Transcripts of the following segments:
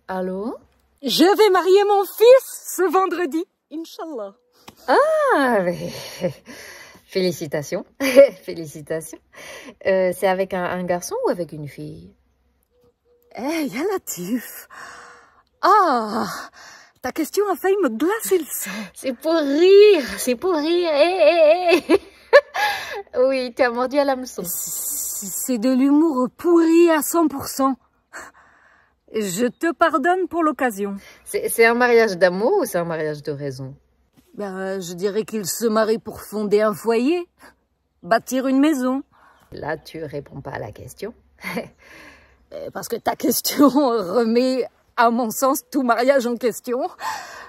Allô? Je vais marier mon fils ce vendredi, Inch'Allah. Ah, mais... Félicitations. Félicitations. C'est avec un garçon ou avec une fille? Hey, ya Latif. Ah, ta question a failli me glacer le sang. C'est pour rire, c'est pour rire. Hé, hé, hé. Oui, tu as mordu à l'hameçon. C'est de l'humour pourri à 100%. Je te pardonne pour l'occasion. C'est un mariage d'amour ou c'est un mariage de raison? Ben, je dirais qu'ils se marient pour fonder un foyer, bâtir une maison. Là, tu réponds pas à la question. Parce que ta question remet, à mon sens, tout mariage en question.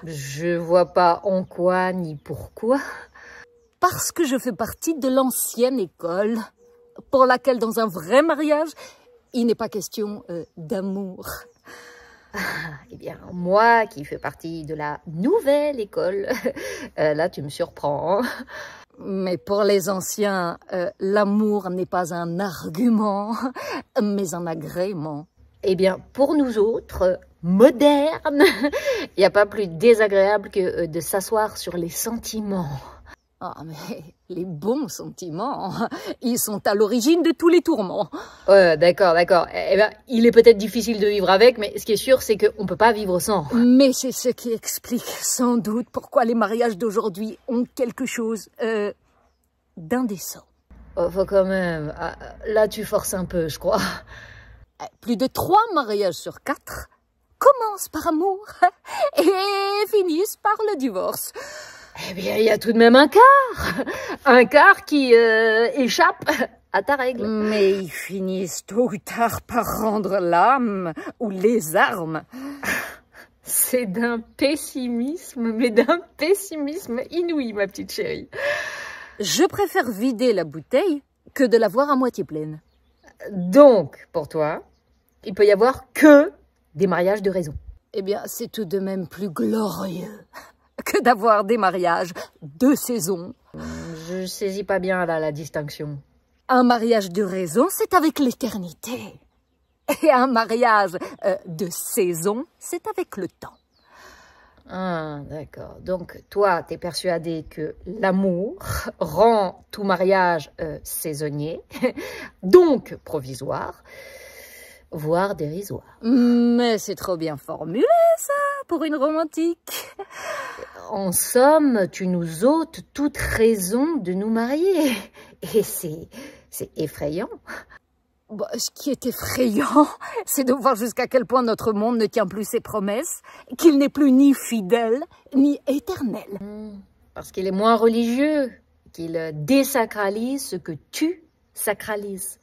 Je vois pas en quoi ni pourquoi. Parce que je fais partie de l'ancienne école, pour laquelle, dans un vrai mariage, il n'est pas question d'amour. Eh bien, moi qui fais partie de la nouvelle école, là tu me surprends. Mais pour les anciens, l'amour n'est pas un argument, mais un agrément. Eh bien, pour nous autres, modernes, il n'y a pas plus désagréable que de s'asseoir sur les sentiments. Ah, mais les bons sentiments, ils sont à l'origine de tous les tourments. D'accord, d'accord. Eh bien, il est peut-être difficile de vivre avec, mais ce qui est sûr, c'est qu'on ne peut pas vivre sans. Mais c'est ce qui explique sans doute pourquoi les mariages d'aujourd'hui ont quelque chose d'indécent. Oh, faut quand même... là, tu forces un peu, je crois. Plus de 3 mariages sur 4 commencent par amour et finissent par le divorce. Eh bien, il y a tout de même un quart qui échappe à ta règle. Mais ils finissent tôt ou tard par rendre l'âme ou les armes. C'est d'un pessimisme, mais d'un pessimisme inouï, ma petite chérie. Je préfère vider la bouteille que de la voir à moitié pleine. Donc, pour toi, il peut y avoir que des mariages de raison. Eh bien, c'est tout de même plus glorieux que d'avoir des mariages de saison. Je saisis pas bien là la distinction. Un mariage de raison, c'est avec l'éternité. Et un mariage de saison, c'est avec le temps. Ah, d'accord. Donc, toi, t'es persuadé que l'amour rend tout mariage saisonnier, donc provisoire, voire dérisoire. Mais c'est trop bien formulé, ça, pour une romantique. En somme, tu nous ôtes toute raison de nous marier. Et c'est effrayant. Bah, ce qui est effrayant, c'est de voir jusqu'à quel point notre monde ne tient plus ses promesses, qu'il n'est plus ni fidèle, ni éternel. Parce qu'il est moins religieux, qu'il désacralise ce que tu sacralises.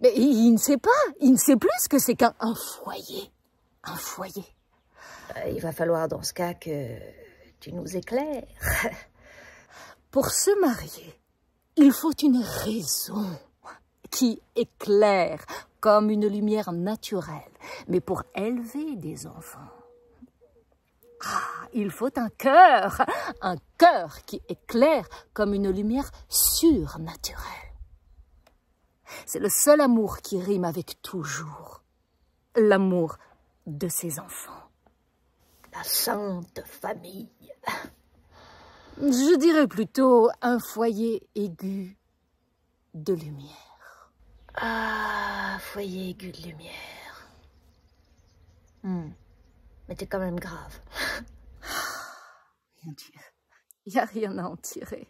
Mais il ne sait pas, il ne sait plus ce que c'est qu'un foyer. Un foyer. Il va falloir dans ce cas que tu nous éclaires. Pour se marier, il faut une raison qui éclaire comme une lumière naturelle, mais pour élever des enfants. Ah, il faut un cœur qui éclaire comme une lumière surnaturelle. C'est le seul amour qui rime avec toujours, l'amour de ses enfants. La sainte famille. Je dirais plutôt un foyer aigu de lumière. Ah, foyer aigu de lumière. Mais t'es quand même grave. Mon Dieu, il n'y a rien à en tirer.